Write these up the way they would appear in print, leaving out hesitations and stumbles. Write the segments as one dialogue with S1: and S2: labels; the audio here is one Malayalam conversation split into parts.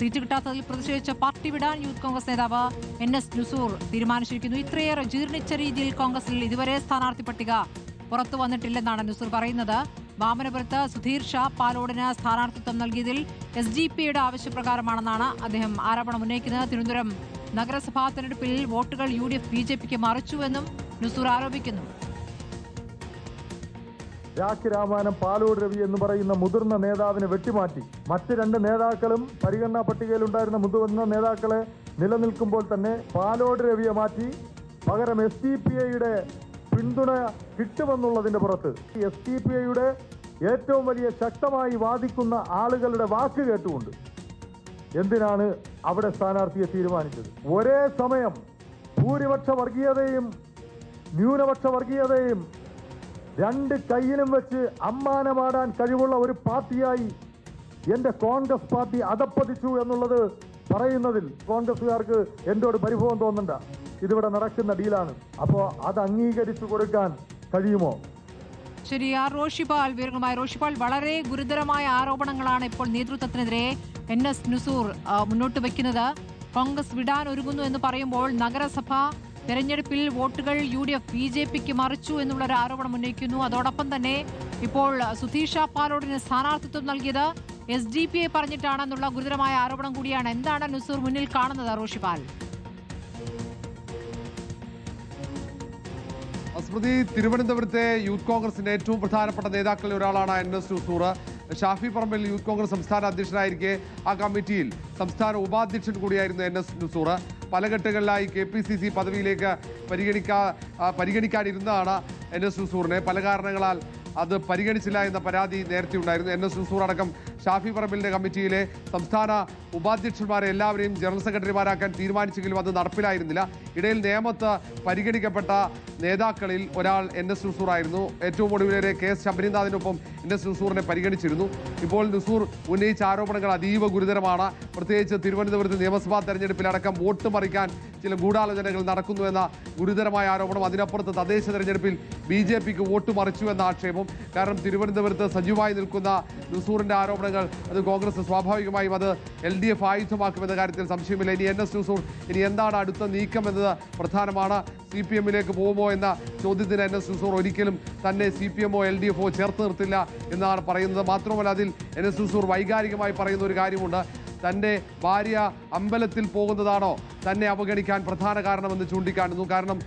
S1: സീറ്റ് കിട്ടാത്തതിൽ പ്രതിഷേധിച്ച പാർട്ടി വിടാൻ യൂത്ത് കോൺഗ്രസ് നേതാവ് NS നുസൂർ തീരുമാനിച്ചിരിക്കുന്നു. ഇത്രയേറെ ജീർണിച്ച രീതിയിൽ കോൺഗ്രസിൽ ഇതുവരെ സ്ഥാനാർത്ഥി പട്ടിക പുറത്തു വന്നിട്ടില്ലെന്നാണ് നുസൂർ പറയുന്നത്. വാമനപുരത്ത് സുധീർ ഷാ പാലോടിന് സ്ഥാനാർത്ഥിത്വം നൽകിയതിൽ SDPയുടെ ആവശ്യപ്രകാരമാണെന്നാണ് അദ്ദേഹം ആരോപണം ഉന്നയിക്കുന്നത്. തിരുവനന്തപുരം നഗരസഭാ തെരഞ്ഞെടുപ്പിൽ വോട്ടുകൾ UDF BJPക്ക് മറിച്ചുവെന്നും നുസൂർ ആരോപിക്കുന്നു.
S2: രാഖി രാമാനം പാലോട് രവി എന്ന് പറയുന്ന മുതിർന്ന നേതാവിനെ വെട്ടിമാറ്റി മറ്റ് രണ്ട് നേതാക്കളും പരിഗണനാ പട്ടികയിലുണ്ടായിരുന്ന മുതിർന്ന നേതാക്കളെ നിലനിൽക്കുമ്പോൾ തന്നെ പാലോട് രവിയെ മാറ്റി പകരം SDPയുടെ പിന്തുണ കിട്ടുമെന്നുള്ളതിന്റെ പുറത്ത് SDPയുടെ ഏറ്റവും വലിയ ശക്തമായി വാദിക്കുന്ന ആളുകളുടെ വാക്ക് കേട്ടുകൊണ്ട് എന്തിനാണ് അവിടെ സ്ഥാനാർത്ഥിയെ തീരുമാനിച്ചത്? ഒരേ സമയം ഭൂരിപക്ഷ വർഗീയതയും ന്യൂനപക്ഷ വർഗീയതയും രണ്ട് കൈയിലും വെച്ച് അമ്മാനമാടാൻ കഴിവുള്ള ഒരു പാർട്ടിയായി എൻ്റെ കോൺഗ്രസ് പാർട്ടി അധപ്പതിച്ചു എന്നുള്ളത് പറയുന്നതിൽ കോൺഗ്രസുകാർക്ക് എന്നോട് പരിഭവം തോന്നണ്ട. ഇതിവിടെ നടക്കുന്ന ഡീലാണ്. അപ്പോൾ അത് അംഗീകരിച്ചു കൊടുക്കാൻ കഴിയുമോ?
S1: ശരി, റോഷിപാൽ വിവരങ്ങളുമായി. റോഷിപാൽ, വളരെ ഗുരുതരമായ ആരോപണങ്ങളാണ് ഇപ്പോൾ നേതൃത്വത്തിനെതിരെ NS നുസൂർ മുന്നോട്ട് വയ്ക്കുന്നത്. കോൺഗ്രസ് വിടാൻ ഒരുങ്ങുന്നു എന്ന് പറയുമ്പോൾ നഗരസഭ തെരഞ്ഞെടുപ്പിൽ വോട്ടുകൾ UDF BJPക്ക് മറിച്ചു എന്നുള്ളൊരു ആരോപണം ഉന്നയിക്കുന്നു. അതോടൊപ്പം തന്നെ ഇപ്പോൾ സുധീർ ഷാ പാലോടിന് സ്ഥാനാർത്ഥിത്വം നൽകിയത് SDPയെ പറഞ്ഞിട്ടാണെന്നുള്ള ഗുരുതരമായ ആരോപണം കൂടിയാണ്. എന്താണ് നുസൂർ മുന്നിൽ കാണുന്നത് റോഷിപാൽ?
S3: സ്മൃതി, തിരുവനന്തപുരത്തെ യൂത്ത് കോൺഗ്രസിന്റെ ഏറ്റവും പ്രധാനപ്പെട്ട നേതാക്കളിൽ ഒരാളാണ് NS നുസൂർ. ഷാഫി പറമ്പിൽ യൂത്ത് കോൺഗ്രസ് സംസ്ഥാന അധ്യക്ഷനായിരിക്കെ ആ കമ്മിറ്റിയിൽ സംസ്ഥാന ഉപാധ്യക്ഷൻ കൂടിയായിരുന്നു NS നുസൂർ. പല ഘട്ടങ്ങളിലായി KPCC പദവിയിലേക്ക് പരിഗണിക്കാനിരുന്നതാണ് NS നുസൂറിനെ. പല കാരണങ്ങളാൽ അത് പരിഗണിച്ചില്ല എന്ന പരാതി നേരത്തെ ഉണ്ടായിരുന്നു. NS നുസൂർ അടക്കം ഷാഫി പറമ്പിലിന്റെ കമ്മിറ്റിയിലെ സംസ്ഥാന ഉപാധ്യക്ഷന്മാരെ എല്ലാവരെയും ജനറൽ സെക്രട്ടറിമാരാക്കാൻ തീരുമാനിച്ചെങ്കിലും അത് നടപ്പിലായിരുന്നില്ല. ഇടയിൽ നേമത്ത് പരിഗണിക്കപ്പെട്ട നേതാക്കളിൽ ഒരാൾ NS നുസൂർ ആയിരുന്നു. ഏറ്റവും ഒടുവിലെ KS ശബരിനാഥിനൊപ്പം NS നുസൂറിനെ പരിഗണിച്ചിരുന്നു. ഇപ്പോൾ നുസൂർ ഉന്നയിച്ച ആരോപണങ്ങൾ അതീവ ഗുരുതരമാണ്. പ്രത്യേകിച്ച് തിരുവനന്തപുരത്ത് നിയമസഭാ തെരഞ്ഞെടുപ്പിലടക്കം വോട്ട് മറിക്കാൻ ചില ഗൂഢാലോചനകൾ നടക്കുന്നുവെന്ന ഗുരുതരമായ ആരോപണം. അതിനപ്പുറത്ത് തദ്ദേശ തെരഞ്ഞെടുപ്പിൽ BJPക്ക് വോട്ട് മറിച്ചു എന്ന ആക്ഷേപം. കാരണം തിരുവനന്തപുരത്ത് സജീവമായി നിൽക്കുന്ന നുസൂറിന്റെ ആരോപണങ്ങൾ അത് കോൺഗ്രസ് സ്വാഭാവികമായും അത് LDF ആയുധമാക്കുമെന്ന കാര്യത്തിൽ സംശയമില്ല. ഇനി NS നുസൂർ ഇനി എന്താണ് അടുത്ത നീക്കം എന്നത് പ്രധാനമാണ്. CPMലേക്ക് പോകുമോ എന്ന ചോദ്യത്തിന് NS നുസൂർ ഒരിക്കലും തന്നെ CPMോ LDFോ ചേർത്ത് നിർത്തില്ല എന്നാണ് പറയുന്നത്. മാത്രമല്ല അതിൽ NS നുസൂർ വൈകാരികമായി പറയുന്ന ഒരു കാര്യമുണ്ട്. തൻ്റെ ഭാര്യ അമ്പലത്തിൽ പോകുന്നതാണോ തന്നെ അവഗണിക്കാൻ പ്രധാന കാരണമെന്ന് ചൂണ്ടിക്കാണുന്നു. കാരണം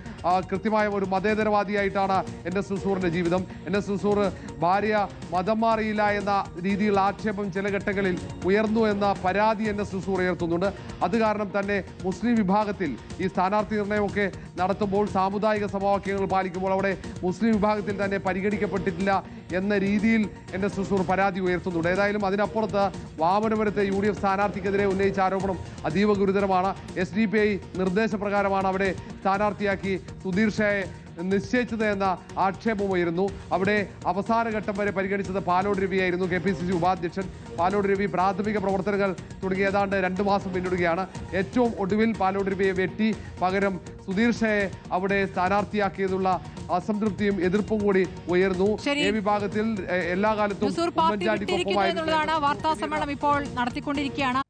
S3: കൃത്യമായ ഒരു മതേതരവാദിയായിട്ടാണ് NS നുസൂറിൻ്റെ ജീവിതം. NS നുസൂർ ഭാര്യ മതം മാറിയില്ല എന്ന രീതിയിലുള്ള ആക്ഷേപം ചില ഘട്ടങ്ങളിൽ ഉയർന്നു എന്ന പരാതി NS നുസൂർ ഉയർത്തുന്നുണ്ട്. അത് കാരണം തന്നെ മുസ്ലിം വിഭാഗത്തിൽ ഈ സ്ഥാനാർത്ഥി നിർണയമൊക്കെ നടത്തുമ്പോൾ സാമുദായിക സമവാക്യങ്ങൾ പാലിക്കുമ്പോൾ അവിടെ മുസ്ലിം വിഭാഗത്തിൽ തന്നെ പരിഗണിക്കപ്പെട്ടിട്ടില്ല എന്ന രീതിയിൽ NS നുസൂർ പരാതി ഉയർത്തുന്നുണ്ട്. ഏതായാലും അതിനപ്പുറത്ത് വാമനപുരത്തെ UDF സ്ഥാനാർത്ഥിക്കെതിരെ ഉന്നയിച്ച ആരോപണം അതീവ ഗുരുതരമാണ്. SDPI നിർദ്ദേശപ്രകാരമാണ് അവിടെ സ്ഥാനാർത്ഥിയാക്കി സുധീർ ഷായെ നിശ്ചയിച്ചത് എന്ന ആക്ഷേപം ഉയരുന്നു. അവിടെ അവസാന ഘട്ടം വരെ പരിഗണിച്ചത് പാലോട് രവിയായിരുന്നു, KPCC ഉപാധ്യക്ഷൻ. പാലോട് രവി പ്രാഥമിക പ്രവർത്തനങ്ങൾ തുടങ്ങി ഏതാണ്ട് 2 മാസം പിന്നിടുകയാണ്. ഏറ്റവും ഒടുവിൽ പാലോട് രവിയെ വെട്ടി പകരം സുധീർ ഷായെ അവിടെ സ്ഥാനാർത്ഥിയാക്കിയതുള്ള അസംതൃപ്തിയും എതിർപ്പും കൂടി ഉയർന്നു. ഈ വിഭാഗത്തിൽ എല്ലാ കാലത്തും
S1: വാർത്താ സമ്മേളനം ഇപ്പോൾ നടത്തിക്കൊണ്ടിരിക്കുകയാണ്.